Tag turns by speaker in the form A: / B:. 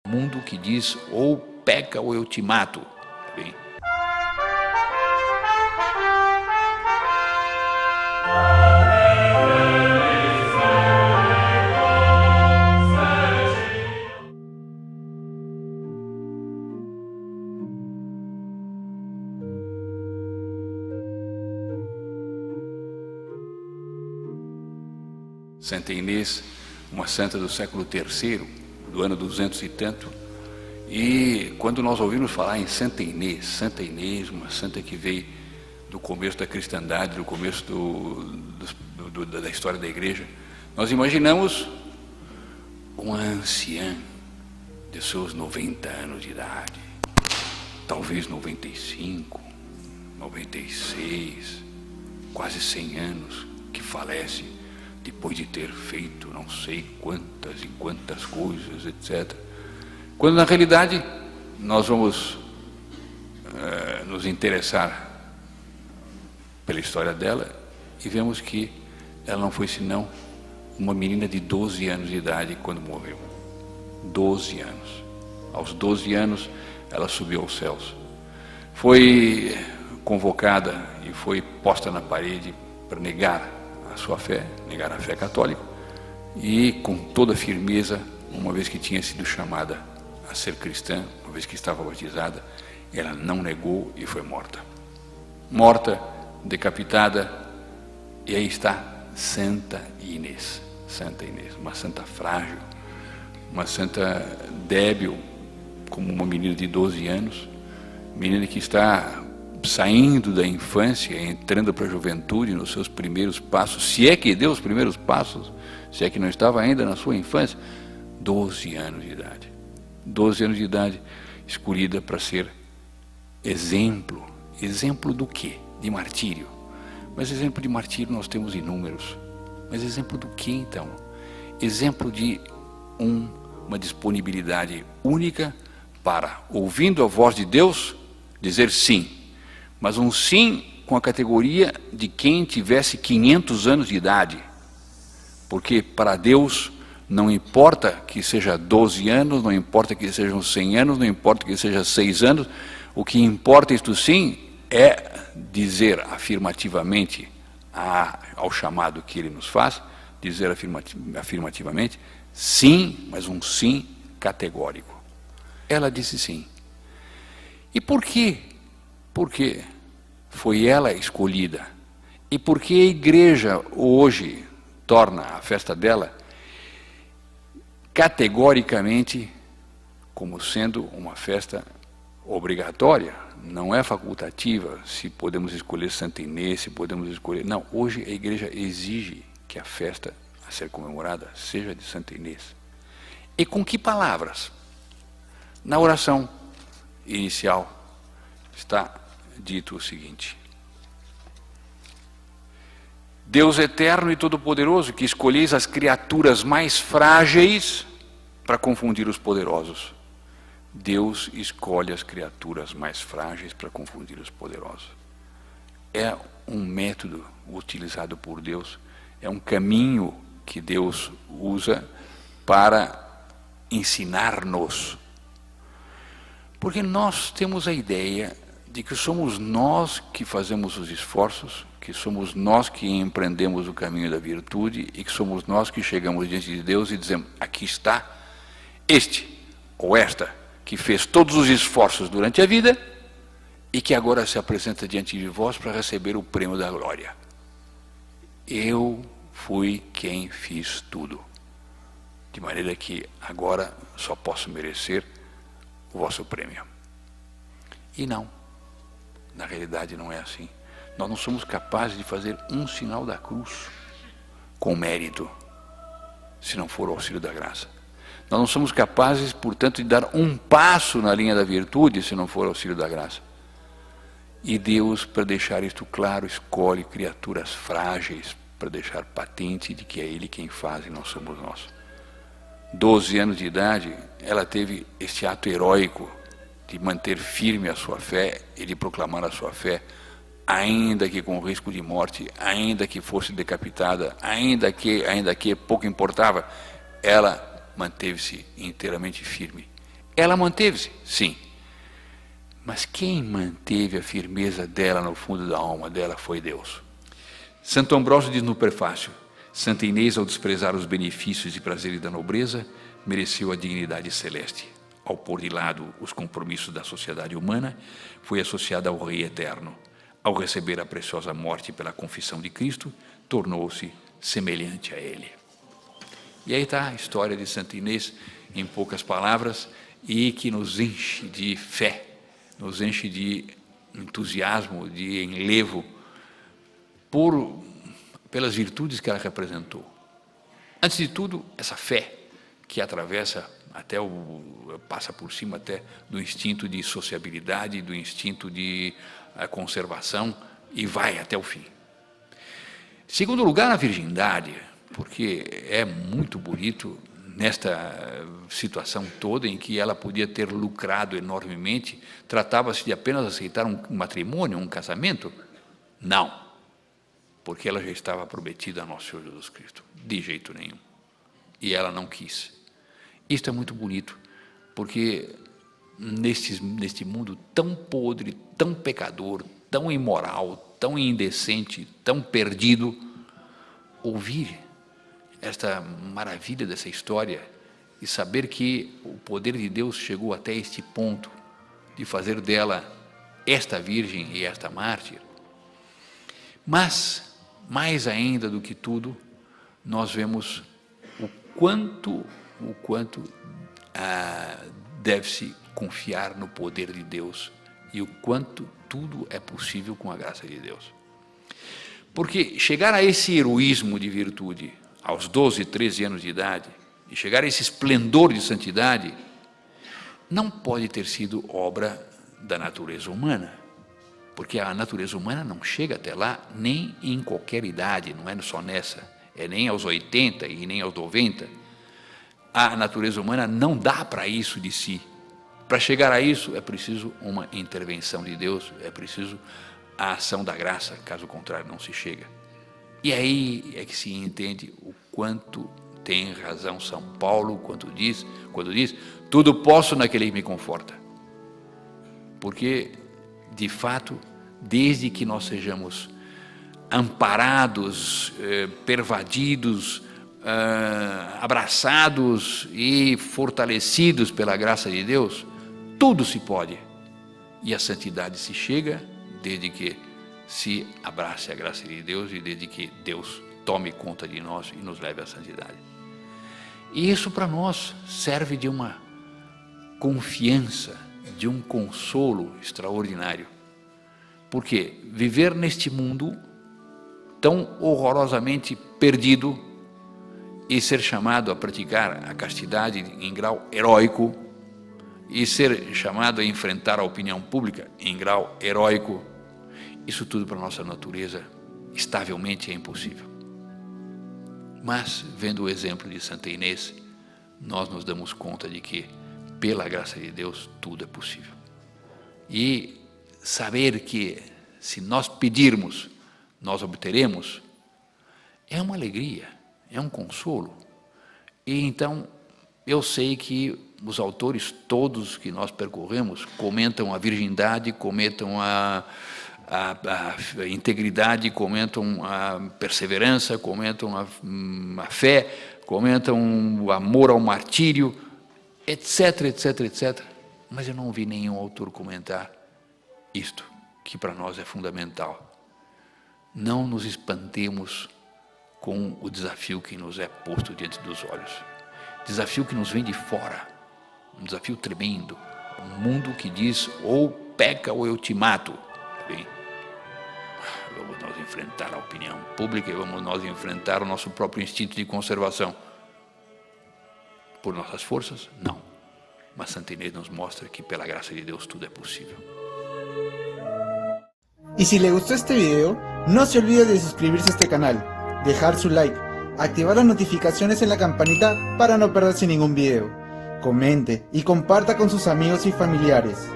A: mundo que diz ou peca ou eu te mato. Bem, Santa Inês, uma santa do século III, do ano 200 e tanto, e quando nós ouvimos falar em Santa Inês, uma santa que veio do começo da cristandade, do começo da história da igreja, nós imaginamos uma anciã de seus 90 anos de idade, talvez 95, 96, quase 100 anos, que falece depois de ter feito não sei quantas e quantas coisas, etc. Quando na realidade nós vamos nos interessar pela história dela e vemos que ela não foi senão uma menina de 12 anos de idade quando morreu. 12 anos. Aos 12 anos ela subiu aos céus. Foi convocada e foi posta na parede para negar a sua fé, negar a fé católica, e com toda firmeza, uma vez que tinha sido chamada a ser cristã, uma vez que estava batizada, ela não negou e foi morta. Morta, decapitada, e aí está Santa Inês, uma santa frágil, uma santa débil, como uma menina de 12 anos, menina que está saindo da infância, entrando para a juventude, nos seus primeiros passos, se é que deu os primeiros passos, se é que não estava ainda na sua infância, 12 anos de idade. 12 anos de idade, escolhida para ser exemplo. Exemplo do quê? De martírio. Mas exemplo de martírio nós temos inúmeros. Mas exemplo do quê então? Exemplo de uma disponibilidade única para, ouvindo a voz de Deus, dizer sim. Mas um sim com a categoria de quem tivesse 500 anos de idade. Porque para Deus não importa que seja 12 anos, não importa que sejam 100 anos, não importa que seja 6 anos, o que importa isto sim é dizer afirmativamente ao chamado que Ele nos faz, dizer afirmativamente sim, mas um sim categórico. Ela disse sim. E por quê? Porque foi ela escolhida. E porque a igreja hoje torna a festa dela categoricamente como sendo uma festa obrigatória, não é facultativa, se podemos escolher Santa Inês, se podemos escolher... Não, hoje a igreja exige que a festa a ser comemorada seja de Santa Inês. E com que palavras? Na oração inicial está dito o seguinte: Deus eterno e todo-poderoso, que escolheis as criaturas mais frágeis para confundir os poderosos. Deus escolhe as criaturas mais frágeis para confundir os poderosos. É um método utilizado por Deus, é um caminho que Deus usa para ensinar-nos. Porque nós temos a ideia de que somos nós que fazemos os esforços, que somos nós que empreendemos o caminho da virtude e que somos nós que chegamos diante de Deus e dizemos, aqui está este ou esta que fez todos os esforços durante a vida e que agora se apresenta diante de vós para receber o prêmio da glória. Eu fui quem fiz tudo, de maneira que agora só posso merecer o vosso prêmio. E não, na realidade não é assim. Nós não somos capazes de fazer um sinal da cruz com mérito, se não for o auxílio da graça. Nós não somos capazes, portanto, de dar um passo na linha da virtude, se não for o auxílio da graça. E Deus, para deixar isto claro, escolhe criaturas frágeis, para deixar patente de que é Ele quem faz e não somos nós. 12 anos de idade, ela teve este ato heróico de manter firme a sua fé e de proclamar a sua fé, ainda que com risco de morte, ainda que fosse decapitada, ainda que pouco importava, ela manteve-se inteiramente firme. Ela manteve-se, sim. Mas quem manteve a firmeza dela no fundo da alma dela foi Deus. Santo Ambrósio diz no prefácio: Santa Inês, ao desprezar os benefícios e prazeres da nobreza, mereceu a dignidade celeste. Ao pôr de lado os compromissos da sociedade humana, foi associada ao Rei Eterno. Ao receber a preciosa morte pela confissão de Cristo, tornou-se semelhante a Ele. E aí está a história de Santa Inês, em poucas palavras, e que nos enche de fé, nos enche de entusiasmo, de enlevo, pelas virtudes que ela representou. Antes de tudo, essa fé que atravessa passa por cima até do instinto de sociabilidade, do instinto de conservação e vai até o fim. Segundo lugar, a virgindade, porque é muito bonito nesta situação toda em que ela podia ter lucrado enormemente. Tratava-se de apenas aceitar um matrimônio, um casamento? Não, porque ela já estava prometida a nosso Senhor Jesus Cristo, de jeito nenhum, e ela não quis. Isto é muito bonito, porque neste mundo tão podre, tão pecador, tão imoral, tão indecente, tão perdido, ouvir esta maravilha dessa história e saber que o poder de Deus chegou até este ponto de fazer dela esta virgem e esta mártir. Mas, mais ainda do que tudo, nós vemos o quanto deve-se confiar no poder de Deus e o quanto tudo é possível com a graça de Deus. Porque chegar a esse heroísmo de virtude aos 12, 13 anos de idade, e chegar a esse esplendor de santidade, não pode ter sido obra da natureza humana, porque a natureza humana não chega até lá nem em qualquer idade, não é só nessa, é nem aos 80 e nem aos 90. A natureza humana não dá para isso de si. Para chegar a isso é preciso uma intervenção de Deus, é preciso a ação da graça, caso contrário não se chega. E aí é que se entende o quanto tem razão São Paulo quando diz, tudo posso naquele que me conforta. Porque, de fato, desde que nós sejamos amparados, pervadidos, abraçados e fortalecidos pela graça de Deus, tudo se pode. E a santidade se chega desde que se abrace a graça de Deus e desde que Deus tome conta de nós e nos leve à santidade. E isso para nós serve de uma confiança, de um consolo extraordinário. Porque viver neste mundo tão horrorosamente perdido e ser chamado a praticar a castidade em grau heróico e ser chamado a enfrentar a opinião pública em grau heróico, isso tudo para a nossa natureza estavelmente é impossível. Mas, vendo o exemplo de Santa Inês, nós nos damos conta de que, pela graça de Deus, tudo é possível. E saber que, se nós pedirmos, nós obteremos, é uma alegria, é um consolo. E então, eu sei que os autores todos que nós percorremos comentam a virgindade, comentam a integridade, comentam a perseverança, comentam a fé, comentam o amor ao martírio, etc, etc, etc. Mas eu não ouvi nenhum autor comentar isto, que para nós é fundamental. Não nos espantemos com o desafio que nos é posto diante dos olhos. Desafio que nos vem de fora, um desafio tremendo. Um mundo que diz, ou peca ou eu te mato. Bem, vamos nós enfrentar a opinião pública e vamos nós enfrentar o nosso próprio instinto de conservação. Por nossas forças? Não. Mas Santa Inês nos mostra que pela graça de Deus tudo é possível.
B: Y si le gustó este video, no se olvide de suscribirse a este canal, dejar su like, activar las notificaciones en la campanita para no perderse ningún video. Comente y comparta con sus amigos y familiares.